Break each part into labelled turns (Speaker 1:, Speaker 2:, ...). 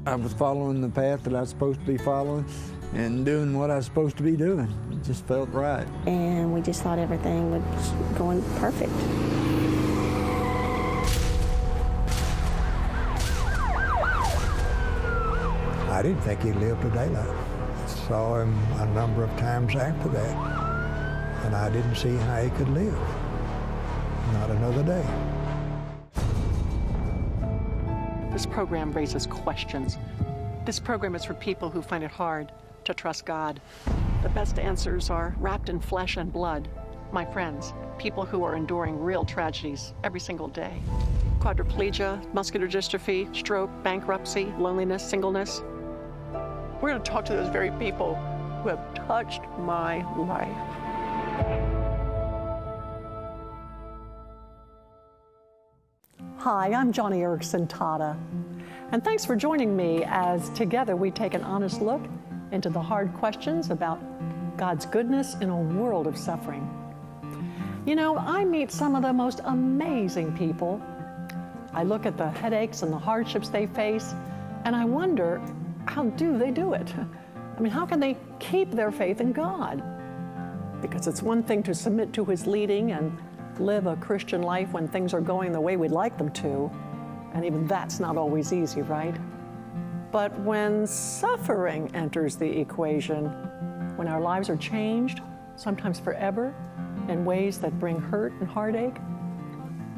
Speaker 1: I was following the path that I was supposed to be following and doing what I was supposed to be doing. It just felt right.
Speaker 2: And we just thought everything was going perfect.
Speaker 3: I didn't think he lived a daylight. Saw him a number of times after that, and I didn't see how he could live. Not another day.
Speaker 4: This program raises questions. This program is for people who find it hard to trust God. The best answers are wrapped in flesh and blood. My friends, people who are enduring real tragedies every single day. Quadriplegia, muscular dystrophy, stroke, bankruptcy, loneliness, singleness. We're going to talk to those very people who have touched my life. Hi, I'm Joni Eareckson Tada, and thanks for joining me as together we take an honest look into the hard questions about God's goodness in a world of suffering. You know, I meet some of the most amazing people. I look at the headaches and the hardships they face, and I wonder, how do they do it? I mean, how can they keep their faith in God? Because it's one thing to submit to His leading and live a Christian life when things are going the way we'd like them to, and even that's not always easy, right? But when suffering enters the equation, when our lives are changed, sometimes forever, in ways that bring hurt and heartache,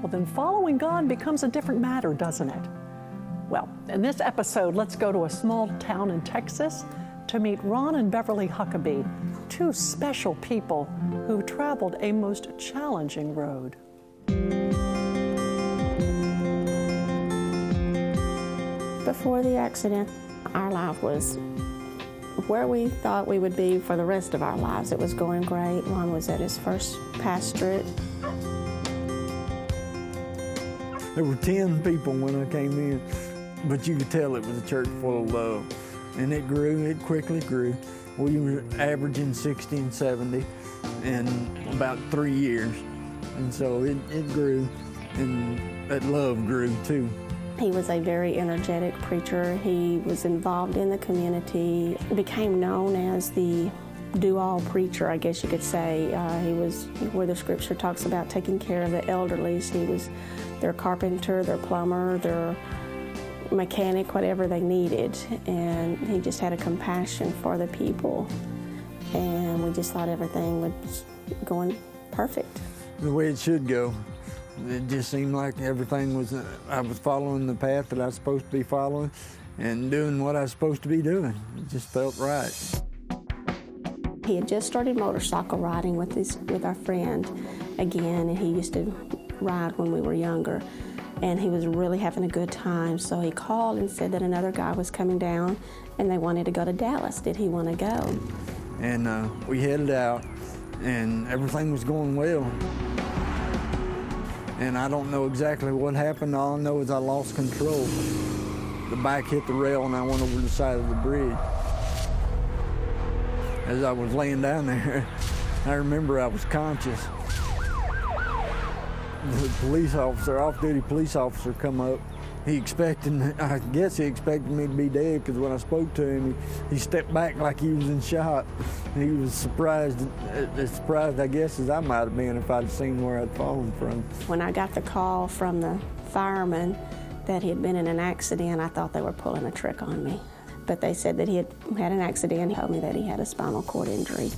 Speaker 4: well, then following God becomes a different matter, doesn't it? Well, in this episode, let's go to a small town in Texas to meet Ron and Beverly Huckabee, two special people who traveled a most challenging road.
Speaker 2: Before the accident, our life was where we thought we would be for the rest of our lives. It was going great. Ron was at his first pastorate.
Speaker 1: There were 10 people when I came in, but you could tell it was a church full of love. And it grew, it quickly grew. We were averaging 60 and 70 in about 3 years. And so it grew, and that love grew too.
Speaker 2: He was a very energetic preacher. He was involved in the community, became known as the do-all preacher, I guess you could say. He was where the scripture talks about taking care of the elderly. He was their carpenter, their plumber, their mechanic, whatever they needed. And he just had a compassion for the people. And we just thought everything was going perfect.
Speaker 1: The way it should go. It just seemed like everything was, I was following the path that I was supposed to be following and doing what I was supposed to be doing. It just felt right.
Speaker 2: He had just started motorcycle riding with our friend again, and he used to ride when we were younger. And he was really having a good time, so he called and said that another guy was coming down and they wanted to go to Dallas. Did he want to go?
Speaker 1: And we headed out, and everything was going well. And I don't know exactly what happened. All I know is I lost control. The bike hit the rail and I went over the side of the bridge. As I was laying down there, I remember I was conscious. The police officer, off-duty police officer, come up. I guess he expected me to be dead, because when I spoke to him, he stepped back like he was in shock. He was surprised, as surprised, I guess, as I might have been if I'd seen where I'd fallen from.
Speaker 2: When I got the call from the fireman that he had been in an accident, I thought they were pulling a trick on me. But they said that he had an accident. He told me that he had a spinal cord injury.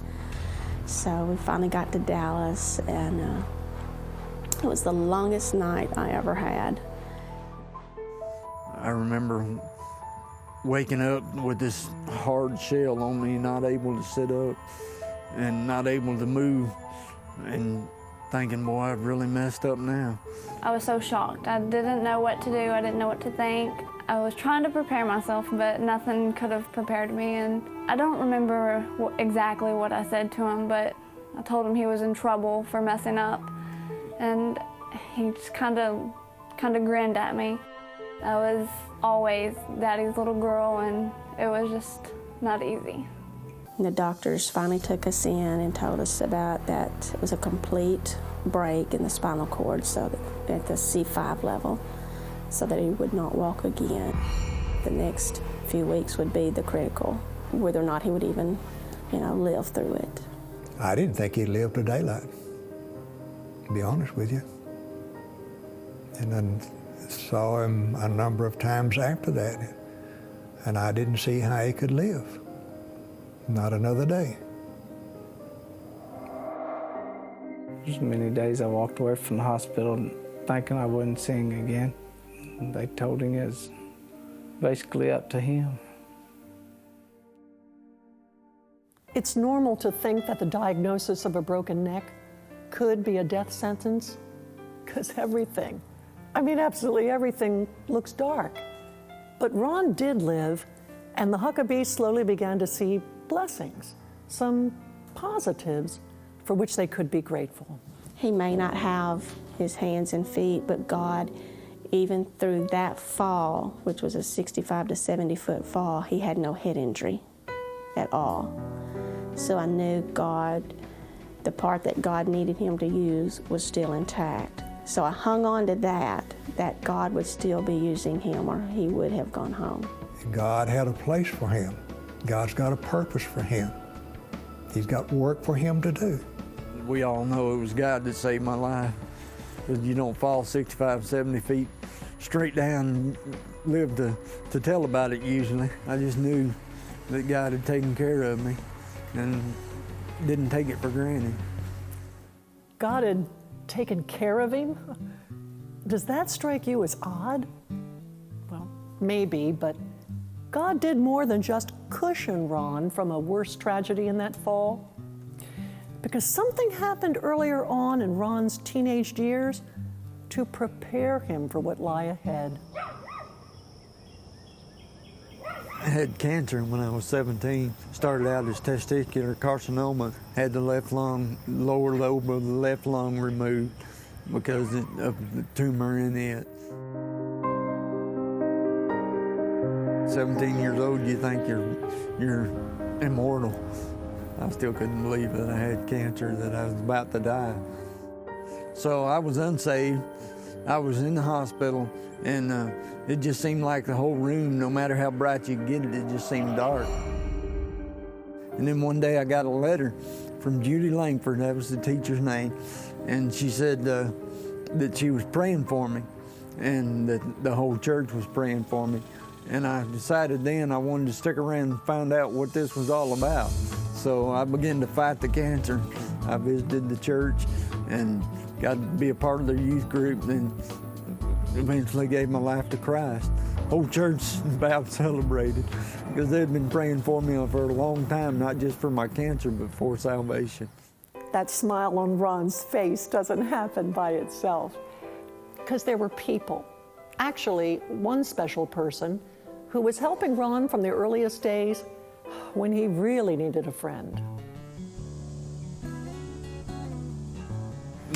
Speaker 2: So we finally got to Dallas, and it was the longest night I ever had.
Speaker 1: I remember waking up with this hard shell on me, not able to sit up and not able to move, and thinking, boy, I've really messed up now.
Speaker 5: I was so shocked. I didn't know what to do. I didn't know what to think. I was trying to prepare myself, but nothing could have prepared me. And I don't remember exactly what I said to him, but I told him he was in trouble for messing up. And he just kind of grinned at me. I was always Daddy's little girl, and it was just not easy.
Speaker 2: The doctors finally took us in and told us about that it was a complete break in the spinal cord, so that at the C5 level, so that he would not walk again. The next few weeks would be the critical, whether or not he would even, live through it.
Speaker 3: I didn't think he'd live to daylight, to be honest with you. And then saw him a number of times after that, and I didn't see how he could live. Not another day.
Speaker 6: There's many days I walked away from the hospital thinking I wouldn't sing again. They told him it was basically up to him.
Speaker 4: It's normal to think that the diagnosis of a broken neck could be a death sentence, because everything, absolutely everything looks dark. But Ron did live, and the Huckabees slowly began to see blessings, some positives for which they could be grateful.
Speaker 2: He may not have his hands and feet, but God, even through that fall, which was a 65 to 70 foot fall, he had no head injury at all. So I knew God, the part that God needed him to use was still intact. So I hung on to that God would still be using him, or he would have gone home.
Speaker 3: God had a place for him. God's got a purpose for him. He's got work for him to do.
Speaker 1: We all know it was God that saved my life. Because you don't fall 65, 70 feet straight down and live to tell about it usually. I just knew that God had taken care of me and didn't take it for granted.
Speaker 4: God had taken care of him? Does that strike you as odd? Well, maybe, but God did more than just cushion Ron from a worse tragedy in that fall. Because something happened earlier on in Ron's teenage years to prepare him for what lie ahead.
Speaker 1: I had cancer when I was 17. Started out as testicular carcinoma. Had the lower lobe of the left lung removed because of the tumor in it. 17 years old, you think you're immortal. I still couldn't believe that I had cancer, that I was about to die. So I was unsaved. I was in the hospital, and it just seemed like the whole room, no matter how bright you get it, it just seemed dark. And then one day I got a letter from Judy Langford, that was the teacher's name, and she said that she was praying for me, and that the whole church was praying for me. And I decided then I wanted to stick around and find out what this was all about. So I began to fight the cancer. I visited the church and got to be a part of their youth group, and eventually gave my life to Christ. Whole church about celebrated because they'd been praying for me for a long time, not just for my cancer, but for salvation.
Speaker 4: That smile on Ron's face doesn't happen by itself, because there were people, actually one special person, who was helping Ron from the earliest days when he really needed a friend.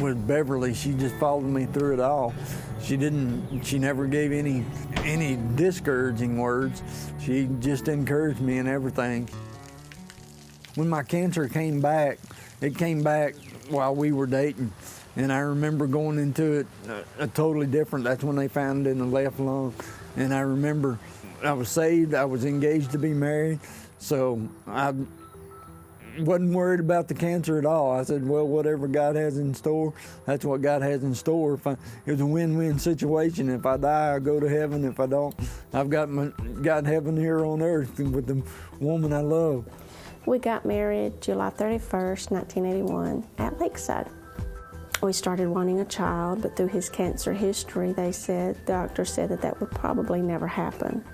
Speaker 1: With Beverly, she just followed me through it all. She never gave any discouraging words. She just encouraged me in everything. When my cancer came back, it came back while we were dating. And I remember going into it a totally different. That's when they found it in the left lung. And I remember I was saved, I was engaged to be married, so I wasn't worried about the cancer at all. I said, well, whatever God has in store, that's what God has in store. It was a win-win situation. If I die, I go to heaven. If I don't, I've got heaven here on earth with the woman I love.
Speaker 2: We got married July 31st, 1981 at Lakeside. We started wanting a child, but through his cancer history, the doctor said that would probably never happen.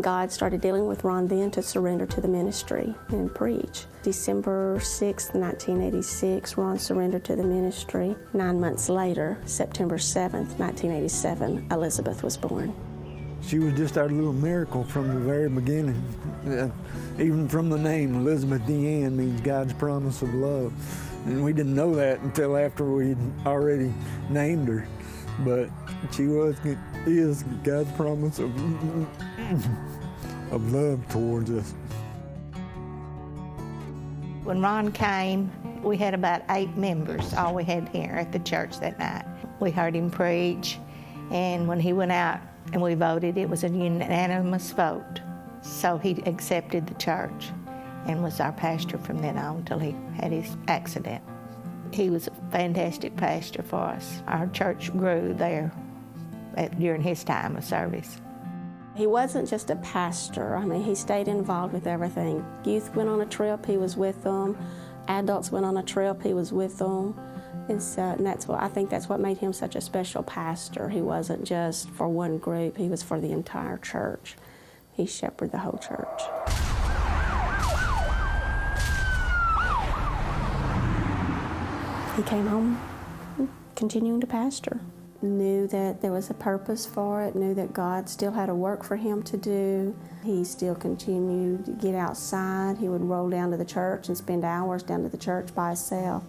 Speaker 2: God started dealing with Ron then to surrender to the ministry and preach. December 6, 1986, Ron surrendered to the ministry. 9 months later, September 7th, 1987, Elizabeth was born.
Speaker 1: She was just our little miracle from the very beginning. Even from the name, Elizabeth Deanne means God's promise of love. And we didn't know that until after we'd already named her. But she is God's promise of love towards us.
Speaker 7: When Ron came, we had about 8 members, all we had here at the church that night. We heard him preach, and when he went out and we voted, it was a unanimous vote So he accepted the church and was our pastor from then on till he had his accident. He was a fantastic pastor for us. Our church grew there during his time of service.
Speaker 2: He wasn't just a pastor. I mean, he stayed involved with everything. Youth went on a trip, he was with them. Adults went on a trip, he was with them. And I think that's what made him such a special pastor. He wasn't just for one group, he was for the entire church. He shepherded the whole church. He came home continuing to pastor. Knew that there was a purpose for it, knew that God still had a work for him to do. He still continued to get outside. He would roll down to the church and spend hours down to the church by himself.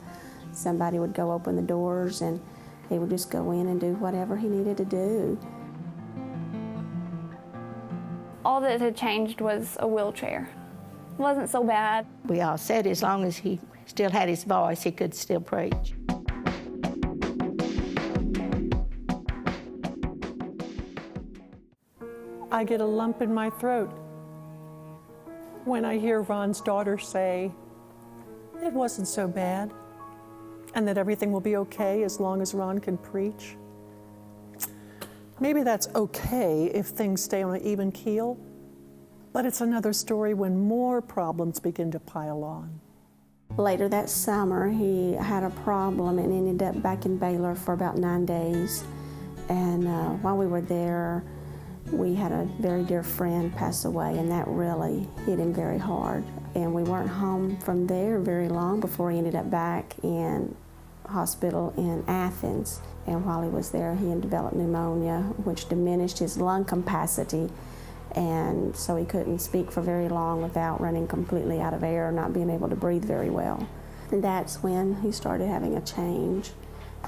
Speaker 2: Somebody would go open the doors and he would just go in and do whatever he needed to do.
Speaker 5: All that had changed was a wheelchair. It wasn't so bad.
Speaker 7: We all said as long as he still had his voice, he could still preach.
Speaker 4: I get a lump in my throat when I hear Ron's daughter say, it wasn't so bad, and that everything will be okay as long as Ron can preach. Maybe that's okay if things stay on an even keel, but it's another story when more problems begin to pile on.
Speaker 2: Later that summer, he had a problem and ended up back in Baylor for about 9 days. And while we were there, we had a very dear friend pass away, and that really hit him very hard. And we weren't home from there very long before he ended up back in hospital in Athens. And while he was there, he had developed pneumonia, which diminished his lung capacity. And so he couldn't speak for very long without running completely out of air, not being able to breathe very well. And that's when he started having a change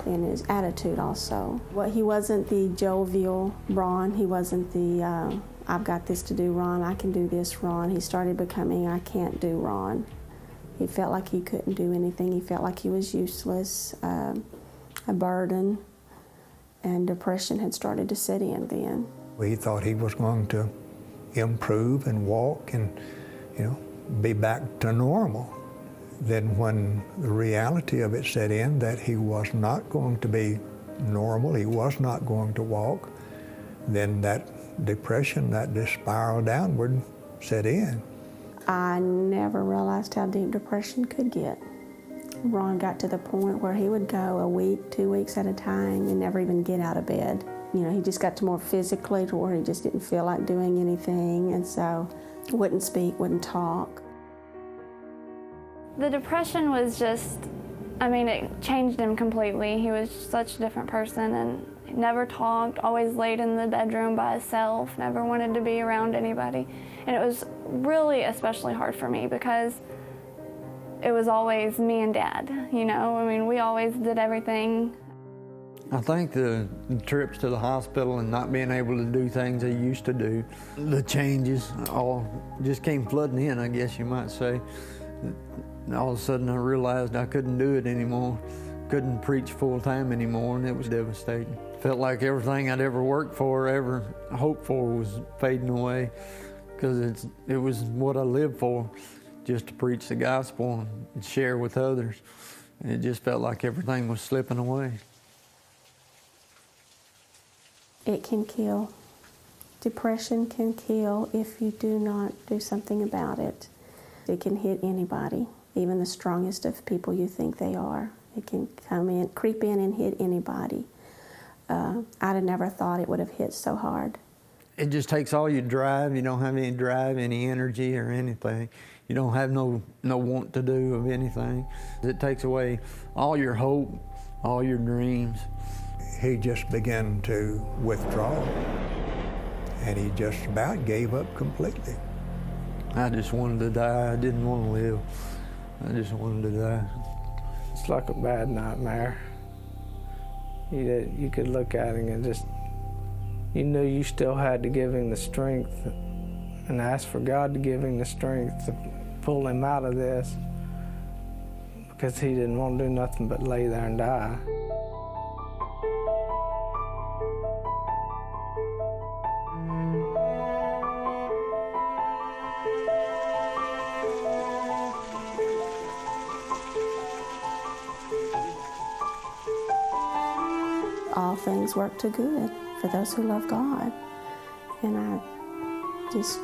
Speaker 2: in his attitude also. Well, he wasn't the jovial Ron. He wasn't the, I've got this to do, Ron. I can do this, Ron. He started becoming, I can't do, Ron. He felt like he couldn't do anything. He felt like he was useless, a burden, and depression had started to set in then.
Speaker 3: We thought he was going to improve and walk and, be back to normal. Then when the reality of it set in that he was not going to be normal, he was not going to walk, then that depression, that spiral downward set in.
Speaker 2: I never realized how deep depression could get. Ron got to the point where he would go a week, 2 weeks at a time and never even get out of bed. He just got to more physically to where he just didn't feel like doing anything, and so wouldn't speak, wouldn't talk.
Speaker 5: The depression was just, it changed him completely. He was such a different person, and he never talked, always laid in the bedroom by himself, never wanted to be around anybody. And it was really especially hard for me because it was always me and Dad, we always did everything.
Speaker 1: I think the trips to the hospital and not being able to do things they used to do, the changes all just came flooding in, I guess you might say. And all of a sudden I realized I couldn't do it anymore, couldn't preach full time anymore, and it was devastating. Felt like everything I'd ever worked for, ever hoped for was fading away, because it was what I lived for, just to preach the gospel and share with others. And it just felt like everything was slipping away.
Speaker 2: It can kill. Depression can kill if you do not do something about it. It can hit anybody, even the strongest of people you think they are. It can come in, creep in and hit anybody. I'd have never thought it would have hit so hard.
Speaker 1: It just takes all your drive. You don't have any drive, any energy or anything. You don't have no want to do of anything. It takes away all your hope, all your dreams.
Speaker 3: He just began to withdraw, and he just about gave up completely.
Speaker 1: I just wanted to die. I didn't want to live. I just wanted to die.
Speaker 6: It's like a bad nightmare. You could look at him and just, knew you still had to give him the strength and ask for God to give him the strength to pull him out of this, because he didn't want to do nothing but lay there and die.
Speaker 2: things work to good for those who love God. And I just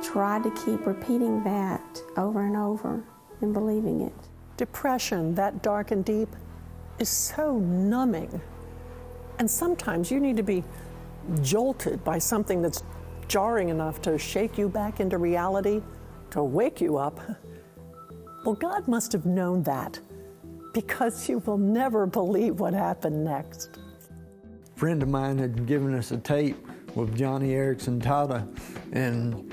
Speaker 2: tried to keep repeating that over and over and believing it.
Speaker 4: Depression, that dark and deep, is so numbing. And sometimes you need to be jolted by something that's jarring enough to shake you back into reality, to wake you up. Well, God must have known that, because you will never believe what happened next.
Speaker 1: A friend of mine had given us a tape with Johnny Erickson Tata and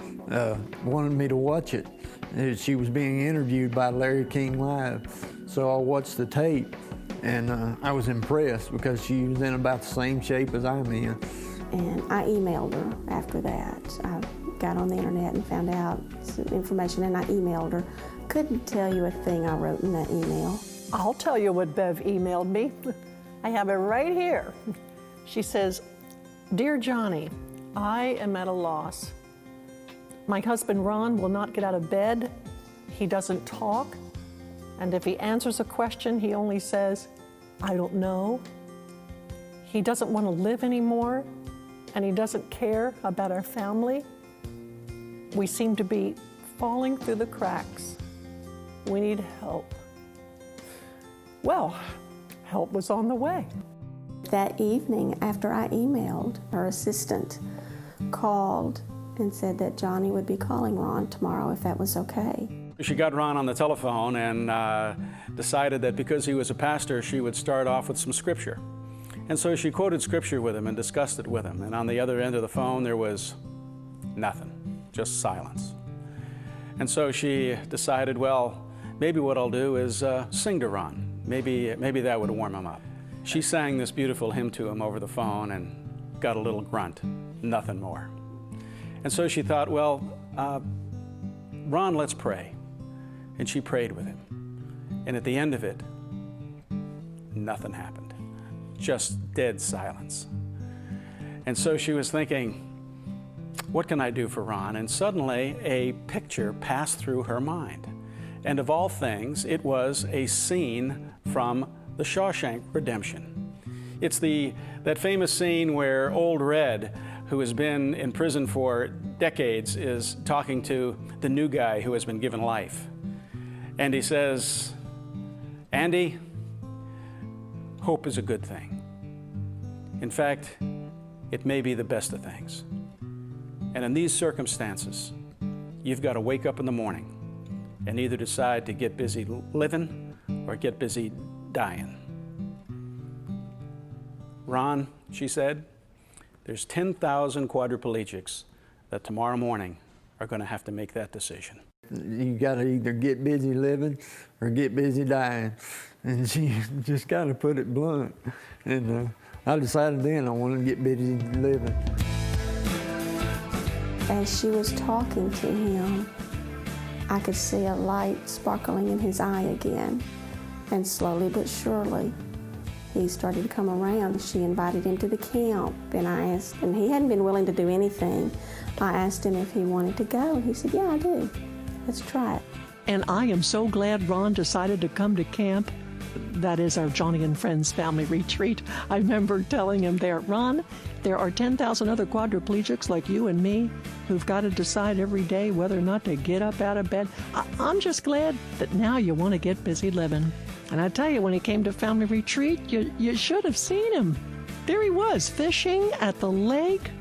Speaker 1: wanted me to watch it. She was being interviewed by Larry King Live. So I watched the tape, and I was impressed because she was in about the same shape as I'm in.
Speaker 2: And I emailed her after that. I got on the internet and found out some information, and I emailed her. Couldn't tell you a thing I wrote in that email.
Speaker 4: I'll tell you what Bev emailed me. I have it right here. She says, "Dear Johnny, I am at a loss. My husband Ron will not get out of bed. He doesn't talk. And if he answers a question, he only says, 'I don't know.' He doesn't want to live anymore, and he doesn't care about our family. We seem to be falling through the cracks. We need help." Well, help was on the way.
Speaker 2: That evening, after I emailed, her assistant called and said that Johnny would be calling Ron tomorrow if that was okay.
Speaker 8: She got Ron on the telephone and decided that because he was a pastor, she would start off with some scripture. And so she quoted scripture with him and discussed it with him. And on the other end of the phone, there was nothing, just silence. And so she decided, well, maybe what I'll do is sing to Ron. Maybe that would warm him up. She sang this beautiful hymn to him over the phone and got a little grunt, nothing more. And so she thought, well, Ron, let's pray. And she prayed with him. And at the end of it, nothing happened. Just dead silence. And so she was thinking, what can I do for Ron? And suddenly a picture passed through her mind. And of all things, it was a scene from The Shawshank Redemption. It's that famous scene where Old Red, who has been in prison for decades, is talking to the new guy who has been given life. And he says, "Andy, hope is a good thing. In fact, it may be the best of things. And in these circumstances, you've got to wake up in the morning and either decide to get busy living or get busy dying." "Ron," she said, "there's 10,000 quadriplegics that tomorrow morning are going to have to make that decision.
Speaker 1: You got to either get busy living or get busy dying." And she just kind of put it blunt. And I decided then I wanted to get busy living.
Speaker 2: As she was talking to him, I could see a light sparkling in his eye again. And slowly but surely, he started to come around. She invited him to the camp, and I asked, and he hadn't been willing to do anything. I asked him if he wanted to go, and he said, "Yeah, I do. Let's try it."
Speaker 4: And I am so glad Ron decided to come to camp. That is our Johnny and Friends family retreat. I remember telling him there, "Ron, there are 10,000 other quadriplegics like you and me who've got to decide every day whether or not to get up out of bed. I'm just glad that now you want to get busy living." And I tell you, when he came to family retreat, you should have seen him. There he was, fishing at the lake,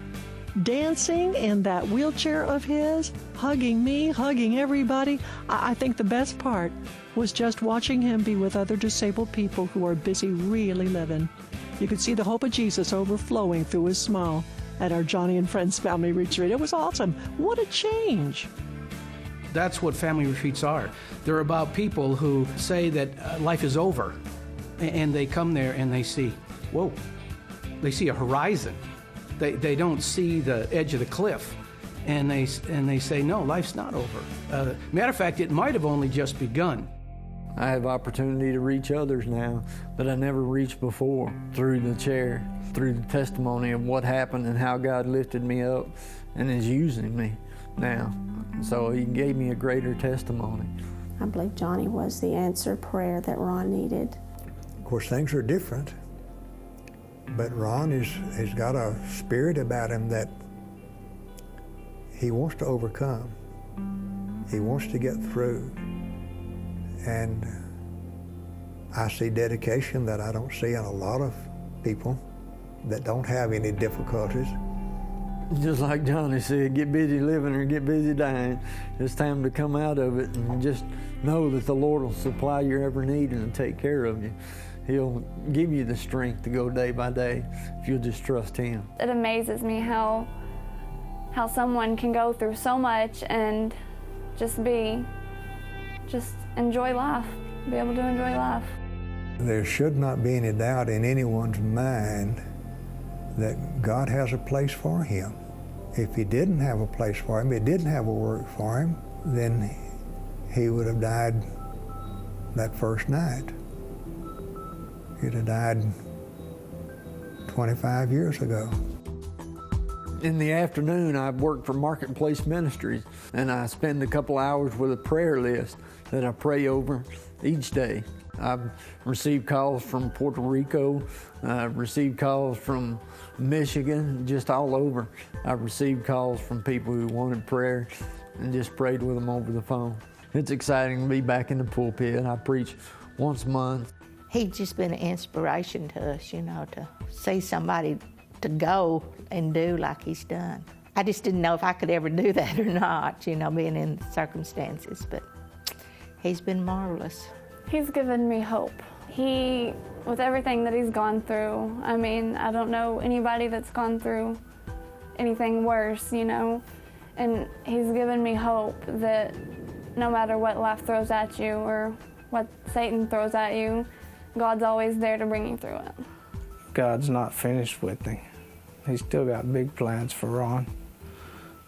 Speaker 4: dancing in that wheelchair of his, hugging me, hugging everybody. I think the best part was just watching him be with other disabled people who are busy really living. You could see the hope of Jesus overflowing through his smile at our Johnny and Friends family retreat. It was awesome. What a change.
Speaker 9: That's what family retreats are. They're about people who say that life is over, and they come there and they see, whoa, they see a horizon. They don't see the edge of the cliff, and they say, no, life's not over. Matter of fact, it might have only just begun.
Speaker 1: I have opportunity to reach others now that I never reached before through the chair, through the testimony of what happened and how God lifted me up and is using me now. So he gave me a greater testimony.
Speaker 2: I believe Johnny was the answered prayer that Ron needed.
Speaker 3: Of course, things are different. But Ron has got a spirit about him that he wants to overcome. He wants to get through. And I see dedication that I don't see in a lot of people that don't have any difficulties.
Speaker 1: Just like Johnny said, get busy living or get busy dying. It's time to come out of it and just know that the Lord will supply your every need and take care of you. He'll give you the strength to go day by day if you'll just trust Him.
Speaker 5: It amazes me how someone can go through so much and just enjoy life, be able to enjoy life.
Speaker 3: There should not be any doubt in anyone's mind that God has a place for him. If He didn't have a place for him, He didn't have a work for him, then he would have died that first night. He'd have died 25 years ago.
Speaker 1: In the afternoon, I work for Marketplace Ministries, and I spend a couple hours with a prayer list that I pray over each day. I've received calls from Puerto Rico, I've received calls from Michigan, just all over. I've received calls from people who wanted prayer and just prayed with them over the phone. It's exciting to be back in the pulpit. I preach once a month.
Speaker 7: He's just been an inspiration to us, you know, to see somebody to go and do like he's done. I just didn't know if I could ever do that or not, you know, being in the circumstances, but he's been marvelous.
Speaker 5: He's given me hope. With everything that he's gone through, I mean, I don't know anybody that's gone through anything worse, you know, and he's given me hope that no matter what life throws at you or what Satan throws at you, God's always there to bring you through it.
Speaker 6: God's not finished with him. He's still got big plans for Ron.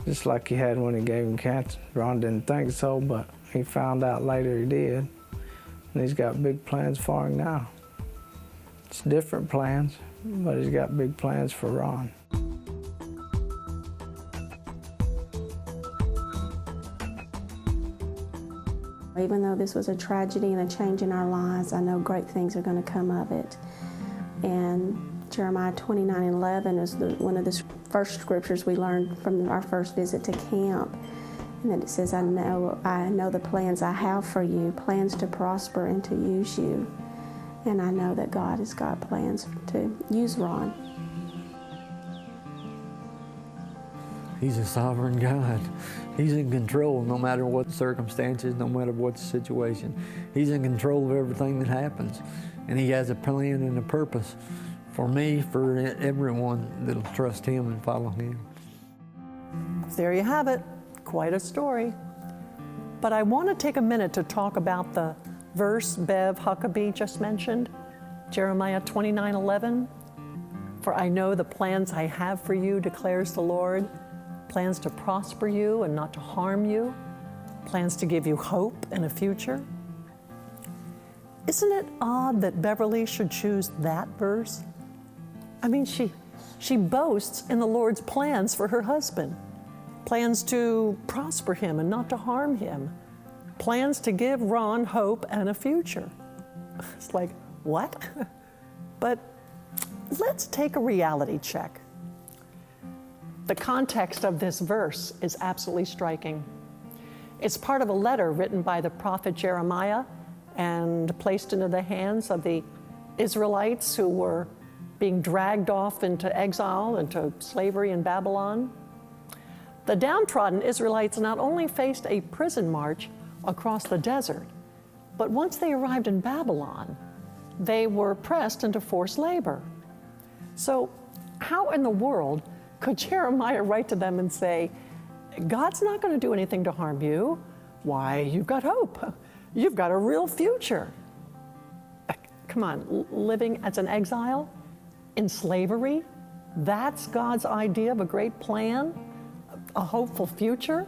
Speaker 6: Just like he had when he gave him cancer. Ron didn't think so, but he found out later he did. And he's got big plans for him now. It's different plans, but he's got big plans for Ron.
Speaker 2: Even though this was a tragedy and a change in our lives, I know great things are going to come of it. And Jeremiah 29:11 is one of the first scriptures we learned from our first visit to camp. And then it says, I know the plans I have for you, plans to prosper and to use you. And I know that God has got plans to use Ron.
Speaker 1: He's a sovereign God. He's in control no matter what the circumstances, no matter what the situation. He's in control of everything that happens. And He has a plan and a purpose for me, for everyone that'll trust Him and follow Him.
Speaker 4: There you have it. Quite a story. But I want to take a minute to talk about the verse Bev Huckabee just mentioned, Jeremiah 29:11. For I know the plans I have for you, declares the Lord, plans to prosper you and not to harm you, plans to give you hope and a future. Isn't it odd that Beverly should choose that verse? I mean, she boasts in the Lord's plans for her husband. Plans to prosper him and not to harm him. Plans to give Ron hope and a future. It's like, what? But let's take a reality check. The context of this verse is absolutely striking. It's part of a letter written by the prophet Jeremiah and placed into the hands of the Israelites who were being dragged off into exile, into slavery in Babylon. The downtrodden Israelites not only faced a prison march across the desert, but once they arrived in Babylon, they were pressed into forced labor. So how in the world could Jeremiah write to them and say, God's not going to do anything to harm you. Why, you've got hope. You've got a real future. Come on, living as an exile in slavery, that's God's idea of a great plan? A hopeful future?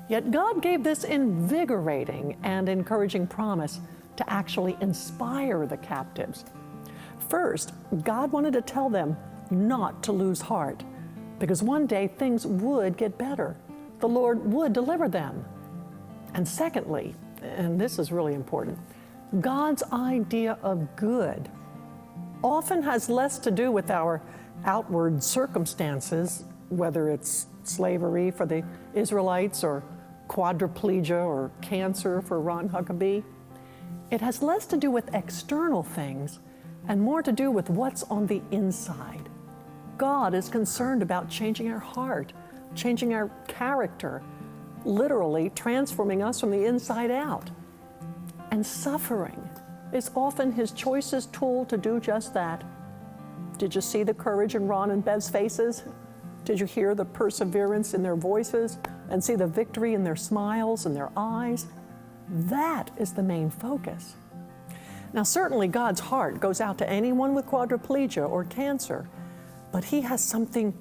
Speaker 4: Yet God gave this invigorating and encouraging promise to actually inspire the captives. First, God wanted to tell them not to lose heart, because one day things would get better. The Lord would deliver them. And secondly, and this is really important, God's idea of good often has less to do with our outward circumstances, whether it's slavery for the Israelites or quadriplegia or cancer for Ron Huckabee. It has less to do with external things and more to do with what's on the inside. God is concerned about changing our heart, changing our character, literally transforming us from the inside out. And suffering is often his choicest tool to do just that. Did you see the courage in Ron and Bev's faces? Did you hear the perseverance in their voices and see the victory in their smiles and their eyes? That is the main focus. Now, certainly God's heart goes out to anyone with quadriplegia or cancer, but he has something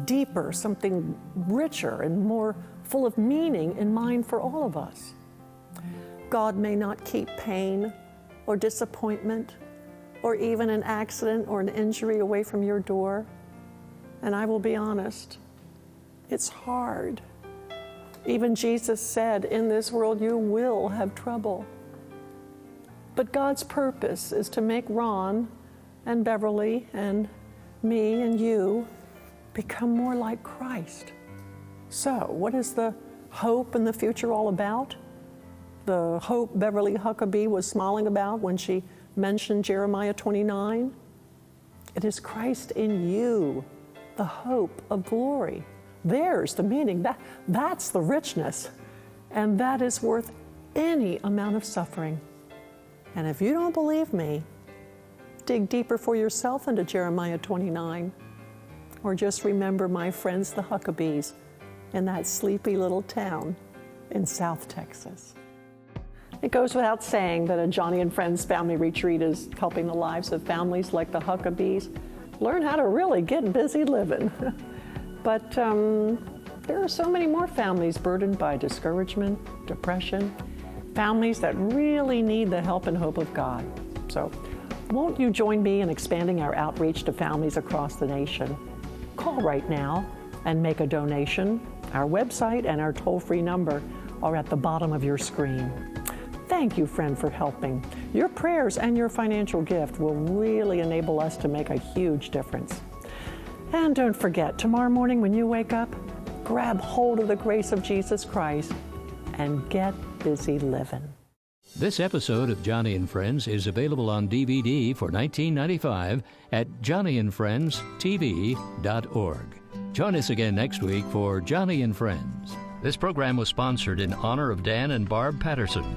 Speaker 4: deeper, something richer and more full of meaning in mind for all of us. God may not keep pain or disappointment or even an accident or an injury away from your door. And I will be honest, it's hard. Even Jesus said, in this world you will have trouble. But God's purpose is to make Ron and Beverly and me and you become more like Christ. So, what is the hope in the future all about? The hope Beverly Huckabee was smiling about when she mentioned Jeremiah 29? It is Christ in you, the hope of glory. There's the meaning. That's the richness. And that is worth any amount of suffering. And if you don't believe me, dig deeper for yourself into Jeremiah 29. Or just remember my friends, the Huckabees, in that sleepy little town in South Texas. It goes without saying that a Johnny and Friends family retreat is helping the lives of families like the Huckabees learn how to really get busy living. But there are so many more families burdened by discouragement, depression, families that really need the help and hope of God. So won't you join me in expanding our outreach to families across the nation? Call right now and make a donation. Our website and our toll-free number are at the bottom of your screen. Thank you, friend, for helping. Your prayers and your financial gift will really enable us to make a huge difference. And don't forget, tomorrow morning when you wake up, grab hold of the grace of Jesus Christ and get busy living.
Speaker 10: This episode of Johnny and Friends is available on DVD for $19.95 at johnnyandfriendstv.org. Join us again next week for Johnny and Friends. This program was sponsored in honor of Dan and Barb Patterson.